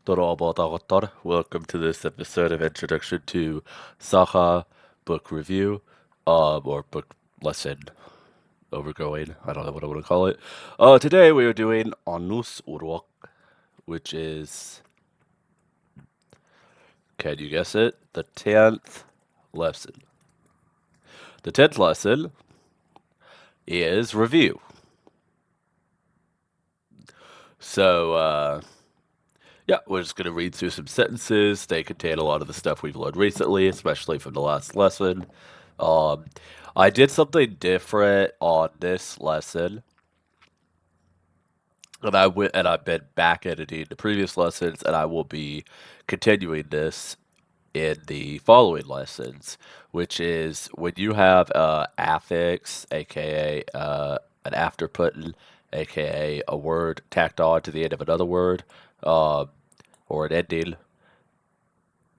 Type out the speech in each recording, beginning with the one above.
Welcome to this episode of Introduction to Sakha book review, or book lesson overgoing. I don't know what I want to call it. Today we are doing Anus Urok, which is, can you guess it? The 10th lesson. The 10th lesson is review. So, yeah, we're just going to read through some sentences. They contain a lot of the stuff we've learned recently, especially from the last lesson. Um, I did something different on this lesson, and I've been back editing the previous lessons, and I will be continuing this in the following lessons, which is when you have affix, aka an afterput, aka a word tacked on to the end of another word, um, or an ending.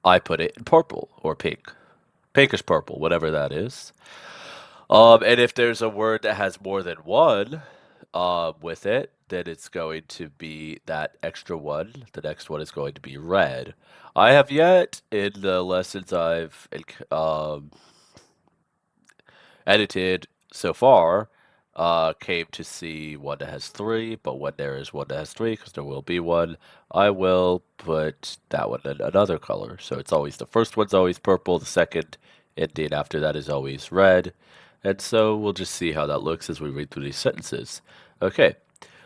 I put it in purple or pink, pinkish purple, whatever that is. And if there's a word that has more than one with it, then it's going to be that extra one. The next one is going to be red. I have yet, in the lessons I've edited so far, came to see one that has three, but when there is one that has three, because there will be one, I will put that one in another color. So it's always, the first one's always purple, the second ending after that is always red. And so we'll just see how that looks as we read through these sentences. Okay,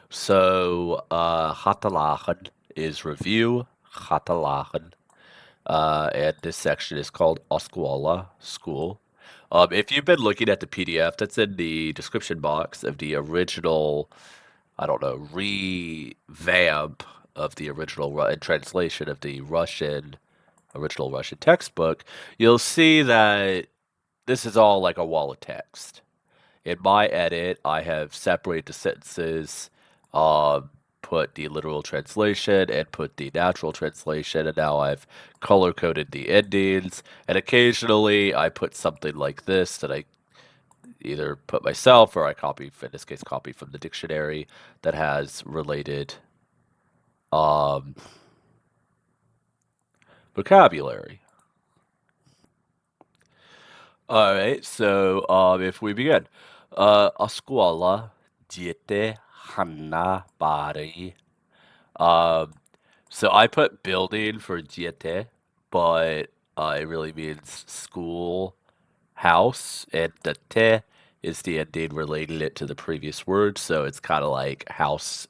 so hatalachen is review, hatalachen. And this section is called Oskuala, school. If you've been looking at the PDF, that's in the description box of the original, I don't know, revamp of the original translation of the original Russian textbook, you'll see that this is all like a wall of text. In my edit, I have separated the sentences, put the literal translation and put the natural translation, and now I've color coded the endings. And occasionally I put something like this that I either put myself or I copy, in this case, copy from the dictionary that has related um, vocabulary. All right, so if we begin, a scuola diete hanna bari. Um, so I put building for diete, but it really means school, house, and the te is the ending relating it to the previous word, so it's kind of like house.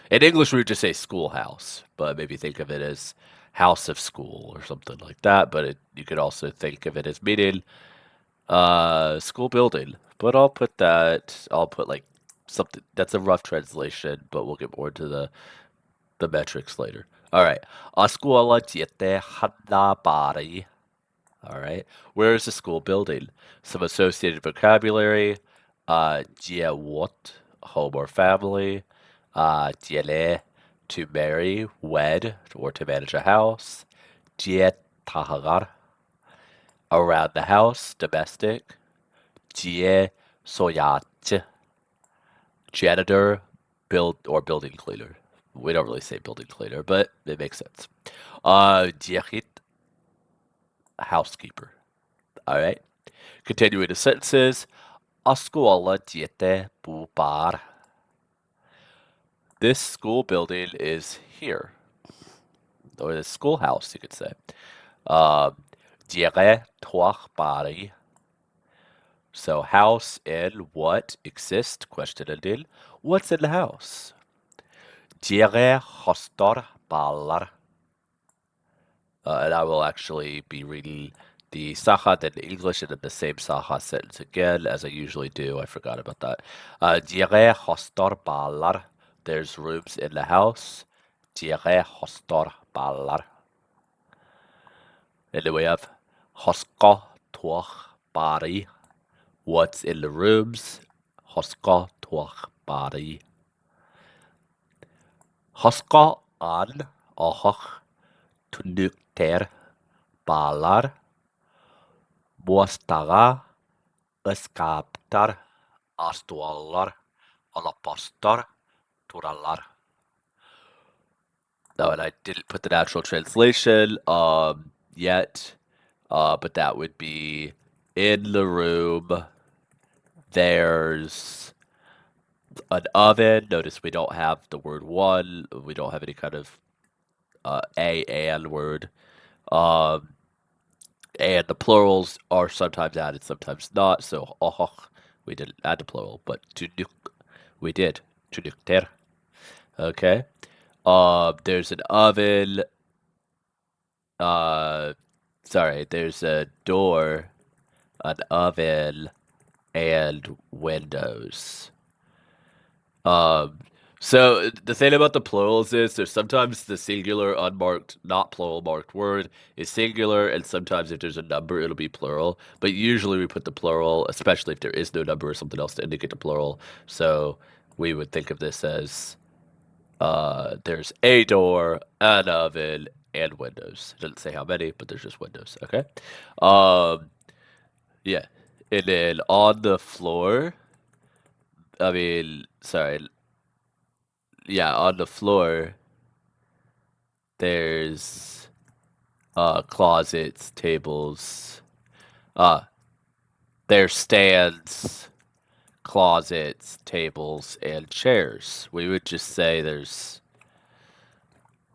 In English, we would just say schoolhouse, but maybe think of it as house of school or something like that. But you could also think of it as meaning school building. But I'll put like something that's a rough translation, but we'll get more into the metrics later. All right. A scuola diete hanna. All right. Where is the school building? Some associated vocabulary. What, home or family. Diele, to marry, wed, or to manage a house. Tahagar, around the house, domestic. Soyat, janitor, building cleaner. We don't really say building cleaner, but it makes sense. Diechit, housekeeper. All right. Continuing the sentences. A scuola diete bubar. This school building is here, or the schoolhouse, you could say. Diere toach bari. So house and what exist? Question ending. What's in the house? Diere hostor balar. And I will actually be reading the Sakha in English and in the same Sakha sentence again, as I usually do. I forgot about that. Diere hostor balar. There's rooms in the house. Diere hostor balar. And then we have hoska tuach bari. What's in the rooms? Hoska tuach bari. Hoska an ahach tunukter balar. Muastaga eskaptar astuallar alapastar turallar. Oh, and I didn't put the natural translation yet, but that would be in the room. There's an oven. Notice we don't have the word one. We don't have any kind of a and word. Um, and the plurals are sometimes added, sometimes not. So we didn't add the plural, but tunuk we did. Tunukter. Okay. There's an oven. Uh, sorry. There's a door, an oven, and windows. Um, so the thing about the plurals is there's sometimes the singular unmarked, not plural marked word is singular, and sometimes if there's a number, it'll be plural. But usually we put the plural, especially if there is no number or something else to indicate the plural. So we would think of this as there's a door, an oven, and windows. It doesn't say how many, but there's just windows. Okay. Um, yeah. And then on the floor, I mean, sorry, yeah, on the floor, there's closets, tables, uh, there's stands, closets, tables, and chairs. We would just say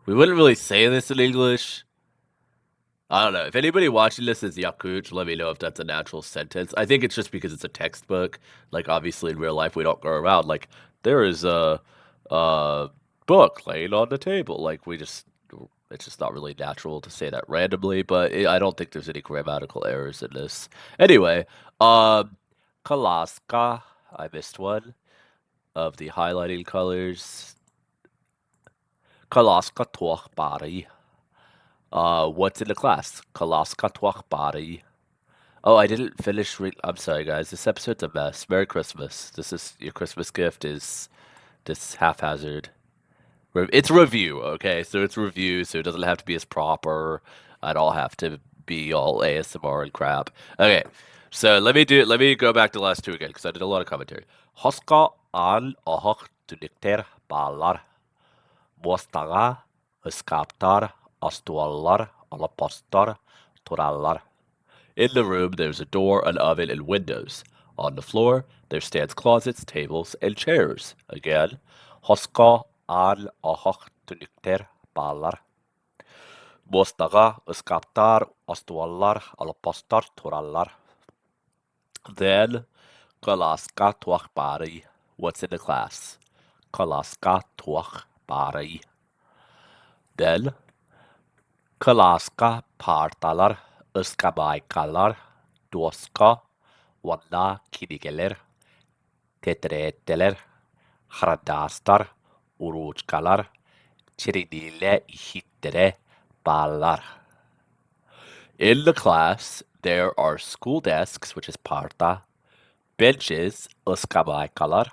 we wouldn't really say this in English. I don't know. If anybody watching this is Yakut, let me know if that's a natural sentence. I think it's just because it's a textbook. Like, obviously, in real life, we don't go around like, there is a book laying on the table. Like, it's just not really natural to say that randomly, but I don't think there's any grammatical errors in this. Anyway, Kalaska, I missed one of the highlighting colors. Kalaska tuach bari. What's in the class? Kalaska tuach bari. Oh, I didn't finish. I'm sorry, guys. This episode's a mess. Merry Christmas. This is your Christmas gift. Is this haphazard? It's review, okay? So it's review, so it doesn't have to be as proper. I don't have to be all ASMR and crap. Okay, so let me go back to the last two again because I did a lot of commentary. Hoska an ahak tunikter balar. Mostaga skaptar astuallar alapastar torallar. In the room, there's a door, an oven, and windows. On the floor, there stands closets, tables, and chairs. Again, hoska an ahak tunikter balar. Mostaga skaptar astuallar alapastar torallar. Then, kalaska tuach bari. What's in the class? Kalaska tuach bari. Then, kalaska partalar ıskabaykalar duoska vanna kinigeler tetreetteler hradastar uruçkalar çirinile ihittere ballar. In the class, there are school desks, which is parta, benches, ıskabaykalar,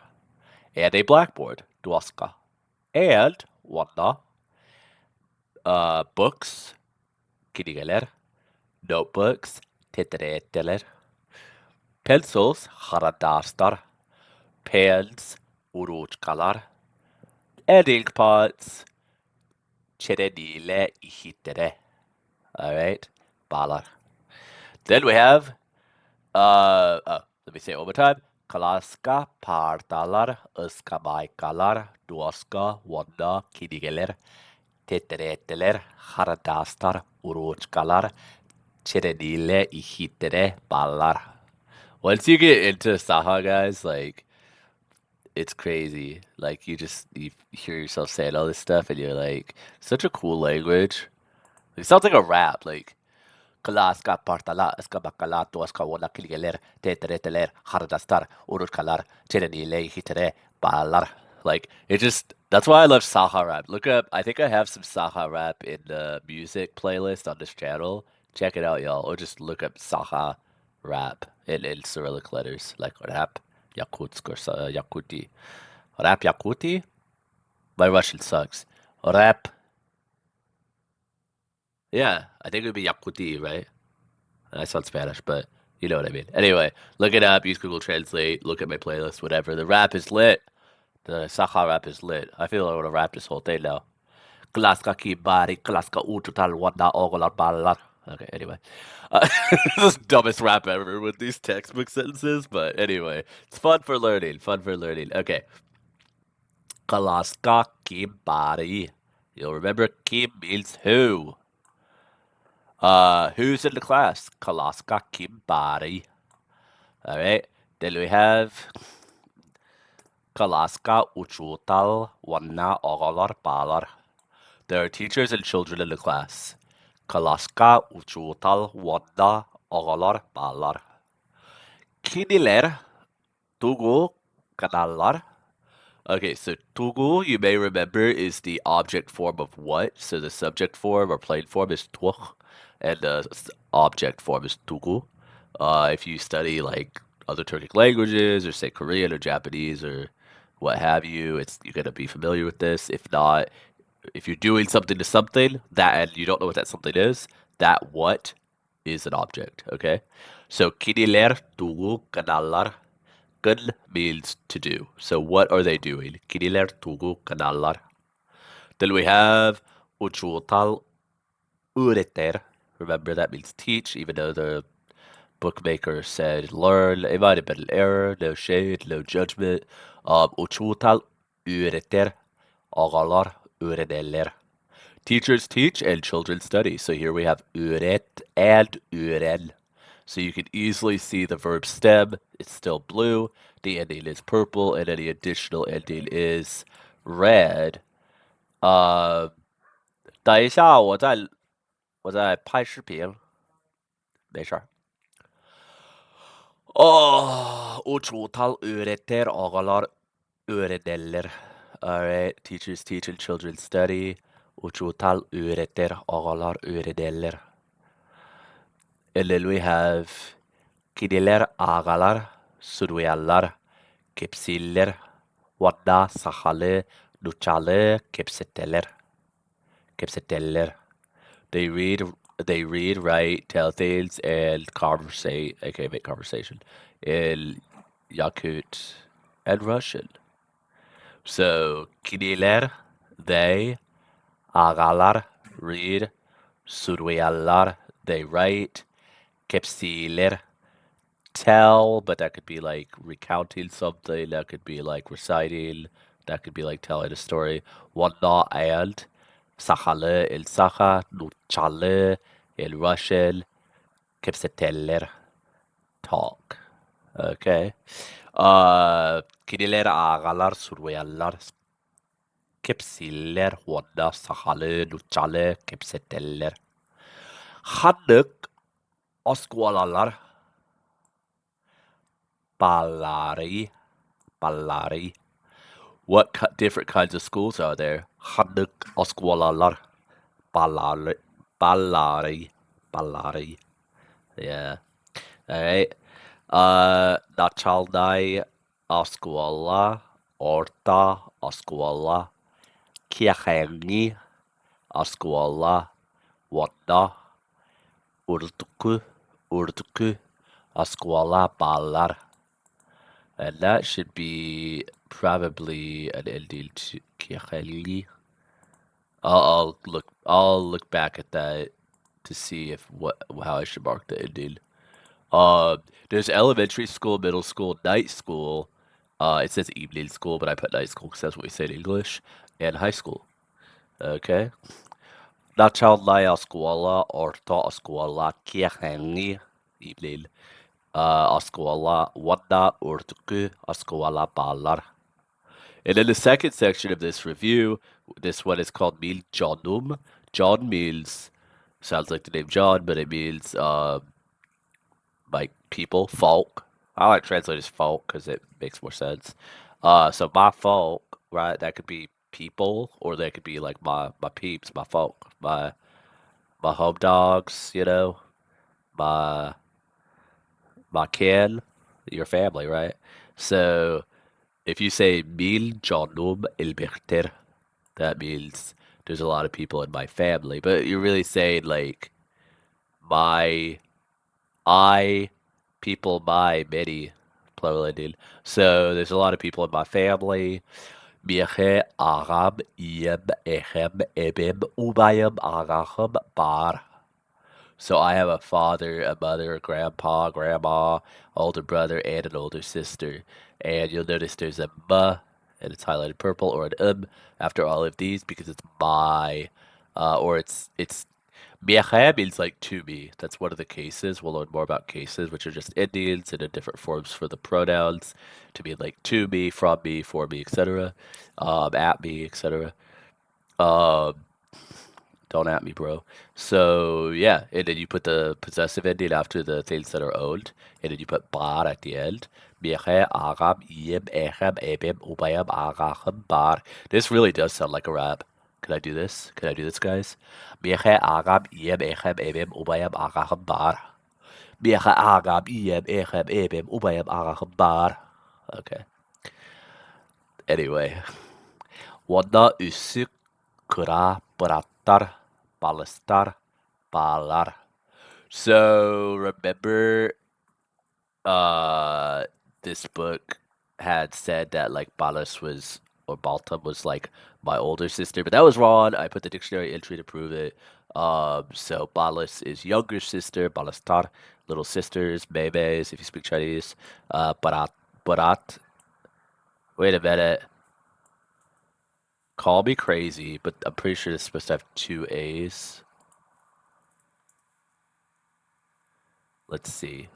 and a blackboard, duoska, and vanna, books, kinigeler, notebooks, titreteler, pencils, haradastar, pens, uruçkalar, and ink pots, çerenile ihitere. Alright, balar. Then we have, let me say it one more time. Kalaska, partalar, ıskabaykalar, duoska, vanna, kinigeler, titreteler, haradastar, uruçkalar, çerenile ihitere ballar. Once you get into Sakha, guys, like it's crazy. Like you hear yourself saying all this stuff, and you're like, such a cool language. It sounds like a rap. Like Kalaska partala eskabakala toska wona kilgeler tetreteler hardastar urutkalar çerenile hitere ballar. Like it just that's why I love Sakha rap. Look up. I think I have some Sakha rap in the music playlist on this channel. Check it out, y'all. Or just look up Sakha rap in Cyrillic letters, like rap Yakutsk or Yakuti. Rap Yakuti? My Russian sucks. Rap. Yeah, I think it would be Yakuti, right? I sound Spanish, but you know what I mean. Anyway, look it up. Use Google Translate. Look at my playlist, whatever. The rap is lit. The Sakha rap is lit. I feel like I want to rap this whole thing now. Klaska kibari, klaska ututal wanda ogolar balar. Okay, anyway. This is the dumbest rap ever with these textbook sentences, but anyway. It's fun for learning, fun for learning. Okay. Klaska kibari. You'll remember kim means who. Who's in the class? Klaska kibari. Alright. Then we have Kalaska uchutal wana ogolar balar. There are teachers and children in the class. Kalaska uchutal wana ogolar balar. Kiniler tugu kanalar. Okay, so tugu, you may remember, is the object form of what. So the subject form or plain form is tuch, and the object form is tugu. If you study like other Turkic languages, or say Korean or Japanese or what have you, you're gonna be familiar with this. If not, if you're doing something to something that and you don't know what that something is, that what is an object. Okay, so kiniler tugu kanalar. Kun means to do. So what are they doing? Kiniler tugu kanalar. Then we have uchutal ureter. Remember that means teach, even though the bookmaker said learn. It might have been an error. No shade, no judgment. Uchutal ureter. Agalar ureneller. Teachers teach and children study. So here we have uret and uren. So you can easily see the verb stem. It's still blue. The ending is purple, and any additional ending is red. 等一下，我在拍视频，没事儿。 uçutal öğretir, ağalar öğrenirler. Alright, teachers teach and children study. Uçutal öğretir, ağalar öğrenirler. And then we have kediler, ağalar, sürüyorlar, kepsiller, vada, sahalı, duçalı, kepseteller. They read, write, tell things, and conversate, aka make conversation, in Yakut and Russian. So, kediler, they, ağalar, read, sürüyorlar, they write, kepsiller, tell, but that could be like recounting something, that could be like reciting, that could be like telling a story. Wanda and Sakhalı in Sakha, Nuchalı in Russian, Kepseteller, talk. Okay. Kediler ağalar sürüyorlar. Kepsiller, Wanda, Sakhalı, Nuchalı, Kepseteller. Hanık, Oskualalar, Ballari. What different kinds of schools are there? Hanık oskolalar. Ballari. Yeah. Alright. Начальная школа, орта школа, средняя школа, вода, уртуку, школа балар. And that should be probably an ending to Kireli. I'll look back at that to see how I should mark the ending. There's elementary school, middle school, night school. It says evening school, but I put night school because that's what we say in English. And high school. Okay. Начальная школа, орта школа, средняя, evening. Askuala Wanda Urtuku Askuala Balar. And in the second section of this review, this one is called Mil Jonum. John means, sounds like the name John, but it means like people, folk. I like to translate as folk because it makes more sense. So my folk, right? That could be people, or that could be like my peeps, my folk, my home dogs, my kin, your family, right? So if you say mil canum ilbirtir, that means there's a lot of people in my family, but you're really saying like people, my, many, plural ending. So there's a lot of people in my family. Miache Arab Yem Echem Ebim Ubayim Arachim Bar. So I have a father, a mother, a grandpa, grandma, older brother, and an older sister. And you'll notice there's a M, and it's highlighted purple, or an after all of these because it's my, or it's Miache means like to me. That's one of the cases. We'll learn more about cases, which are just Indians and in different forms for the pronouns to mean like to me, from me, for me, etc. At me, etc. Um, don't at me, bro. So yeah, and then you put the possessive ending after the things that are owned, and then you put bar at the end. Miche, agam, iem, echem, ebim, ubayam, agachem, bar. This really does sound like a rap. Can I do this? Can I do this, guys? Miche, agam, iem, echem, ebim, ubayam, agachem, bar. Miche, agam, iem, echem, ebim, ubayam, agachem, bar. Okay. Anyway, wanda usuk kura baratar balastar balar. So remember, uh, this book had said that like Balas was or Baltam was like my older sister, but that was wrong. I put the dictionary entry to prove it. So Balas is younger sister, Balastar, little sisters, Memes, if you speak Chinese. Barat. Wait a minute. Call me crazy, but I'm pretty sure it's supposed to have two A's. Let's see.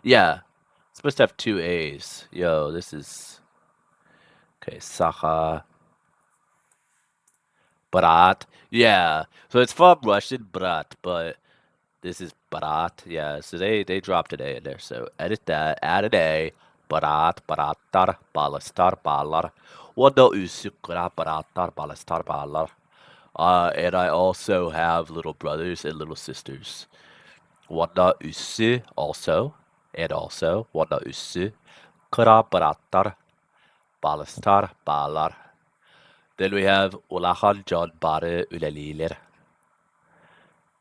Yeah, it's supposed to have two A's. Yo, this is okay. Sakha, Brat. Yeah, so it's from Russian Brat, but this is Brat. Yeah, so they dropped an A in there. So edit that. Add an A. Brat, Bratar, Balastar, Balar. Wanda Usukra, Bratar, Balastar, Balar. And I also have little brothers and little sisters. Wanda Usu also, and also Wanda Usu. Kra, Bratar, Balastar, Balar. Then we have Ulahan John Bare Ulaliler.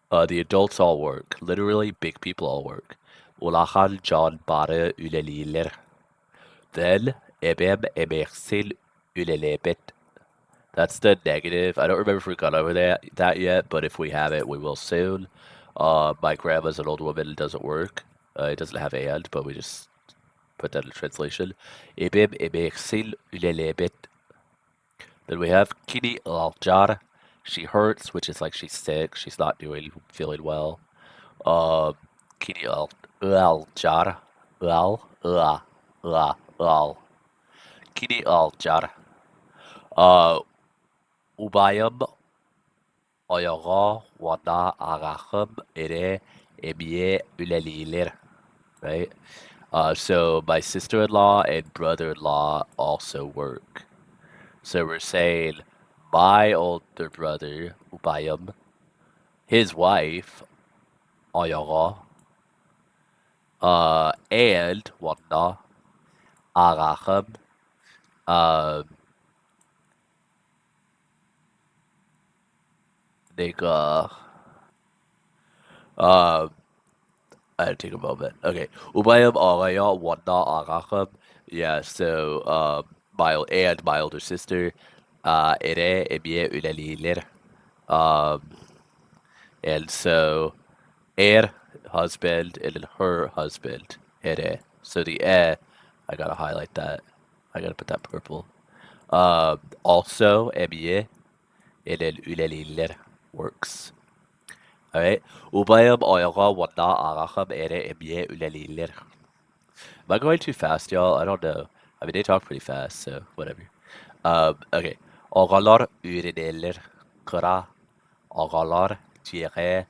The adults all work. Literally, big people all work. Ulahan John Bare Ulaliler. Then Ebem Emersil Ulalebet. That's the negative. I don't remember if we got over that yet, but if we have it, we will soon. My grandma's an old woman. It doesn't work. It doesn't have and, but we just put that in translation. Ebem Emersil Ulalebet. Then we have Kini Aljar. She hurts, which is like she's sick. She's not feeling well. Um, Kini Aljar. Al. Kini Aljar. Uh, Ubayam Oyaga Wana Aracham Ere Emie Ulelilir. Right? So my sister-in-law and brother-in-law also work. So we're saying my older brother, Ubayam, his wife, Ayaga, and Wanda, Aracham, um, nigga, um, I had to take a moment. Okay. Ubayam, Araya, Wanda, Aracham. Yeah, so, my older sister, Ere, Emie, Ulalilir. Um, and so, husband, and then her husband, Ere. So the I gotta highlight that. I gotta put that purple. Also, Emie, and then Uleliler works. Alright? Ubayam, Oyaga, Wanda, Aracham, Ere, Emie, Uleliler. Am I going too fast, y'all? I don't know. I mean, they talk pretty fast, so whatever. Okay. Ogalar, Urineler, Kura, Ogalar, Tiere,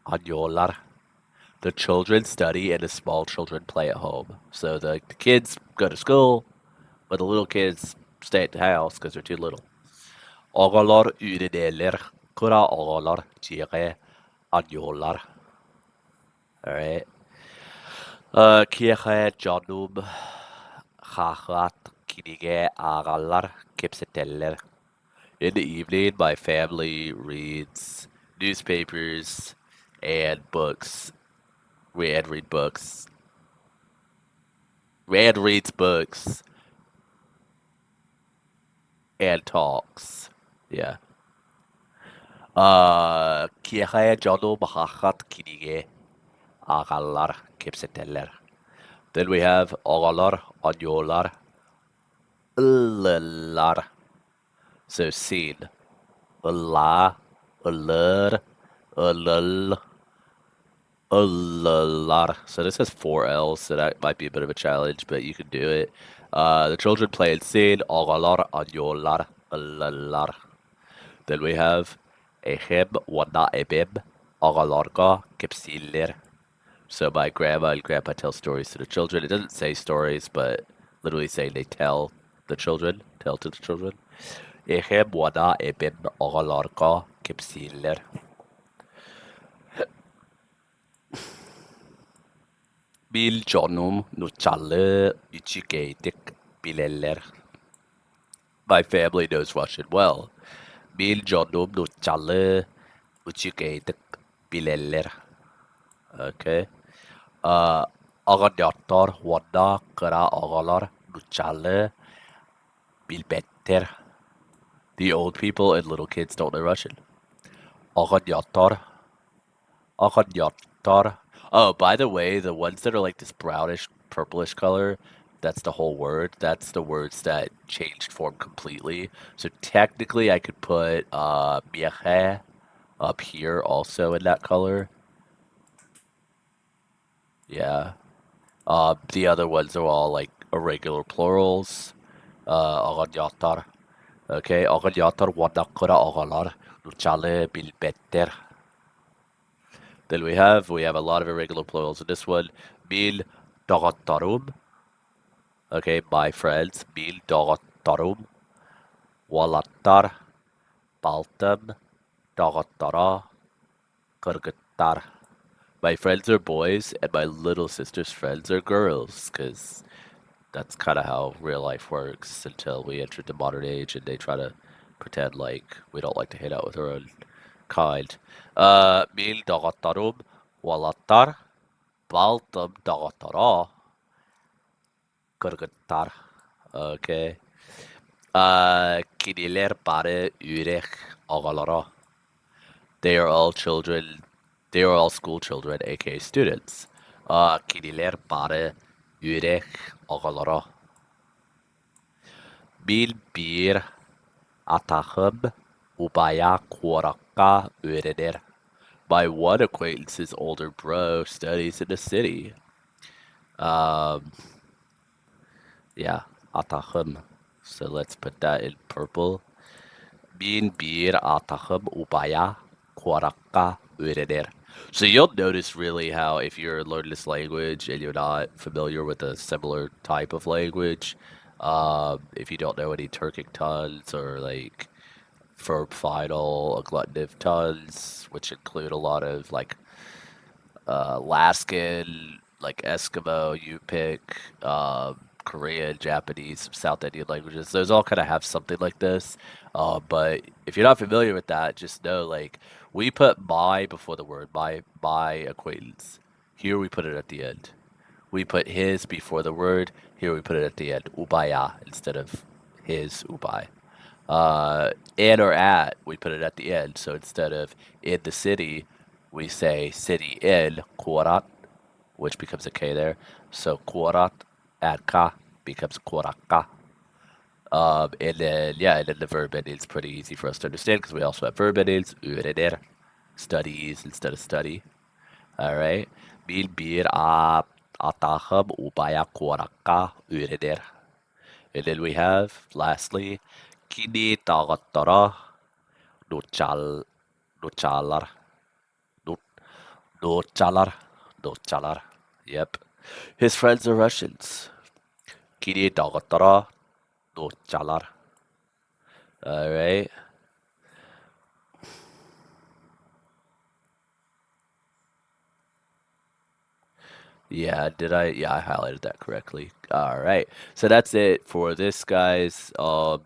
Anyolar. The children study and the small children play at home. So the kids go to school, but the little kids stay at the house because they're too little. Ogalar urineler, kura ogalar tire anyolar. Alright. Kieche janum chachat kinige agalar kipseteller. In the evening, my family reads newspapers and books. We read books. Rand reads books. and talks. Yeah. Kihe jono mahakat kinige agalar kipseteller. Then we have agalar anyolar lar. So seen. La, alur, alul, lar. So this has four L's, so that might be a bit of a challenge, but you can do it. The children play and sing agalar anyolar lar. Then we have Eheb wana ebeb agalarga kipsilir. So my grandma and grandpa tell stories to the children. It doesn't say stories, but literally saying they tell the children, tell to the children. Eheb wana ebeb agalarga kipsilir. Bil jonum nuchalle ichigeitik bileller. My family knows Russian well. Bil jonum nuchalle ichigeitik bileller. Okay. Agadatar wanda kara agalar nuchalle bilbetter. The old people and little kids don't know Russian. Agadatar. Agadatar. Oh, by the way, the ones that are like this brownish, purplish color, that's the whole word. That's the words that changed form completely. So technically, I could put miache up here also in that color. Yeah. The other ones are all like irregular plurals. Agadatar. Okay, agadatar wadakura agalar nuchale bilbetter. Then we have a lot of irregular plurals in this one. Bil dagatarum. Okay, my friends. Bil dagatarum. Walatar. Baltam. Dagatara. Kurgatar. My friends are boys, and my little sister's friends are girls, because that's kind of how real life works until we enter the modern age and they try to pretend like we don't like to hang out with our own kind. Mil dagatarum. Walatar. Baltam dagatara. Kurgatar. Okay. Kiniler bare ürek agalara. They are all children. They are all school children, aka students. Kiniler bare ürek agalara. Bil bir atahım ubaya kuaraka öğrenir. My one acquaintance's older bro studies in the city. Um, yeah, atahım. So let's put that in purple. Bin bir atahım ubaya kuaraka öğrenir. So you'll notice really how if you're learning this language and you're not familiar with a similar type of language, if you don't know any Turkic tones or like verb final, agglutinative tones, which include a lot of like Alaskan, like Eskimo, Yupik, Korean, Japanese, some South Indian languages. Those all kind of have something like this. But if you're not familiar with that, just know like we put my before the word my acquaintance. Here we put it at the end. We put his before the word. Here we put it at the end. Ubaya instead of his ubay. In or at, we put it at the end. So instead of in the city, we say city in Kuarat, which becomes a K there. So Kuarat at ka becomes Kuaraka. And then the verb ending is pretty easy for us to understand because we also have verb endings. Öğrenir, studies instead of study. All right. Bil bir atahım ubaya Kuaraka öğrenir. And then we have, lastly, kini tagatara nuchalar. Nuchalar. Nuchalar. Yep. His friends are Russians. Kini tagatara nuchalar. Alright. Yeah, did I? Yeah, I highlighted that correctly. All right. So that's it for this, guys.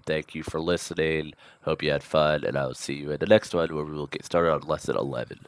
Thank you for listening. Hope you had fun, and I'll see you in the next one where we will get started on lesson 11.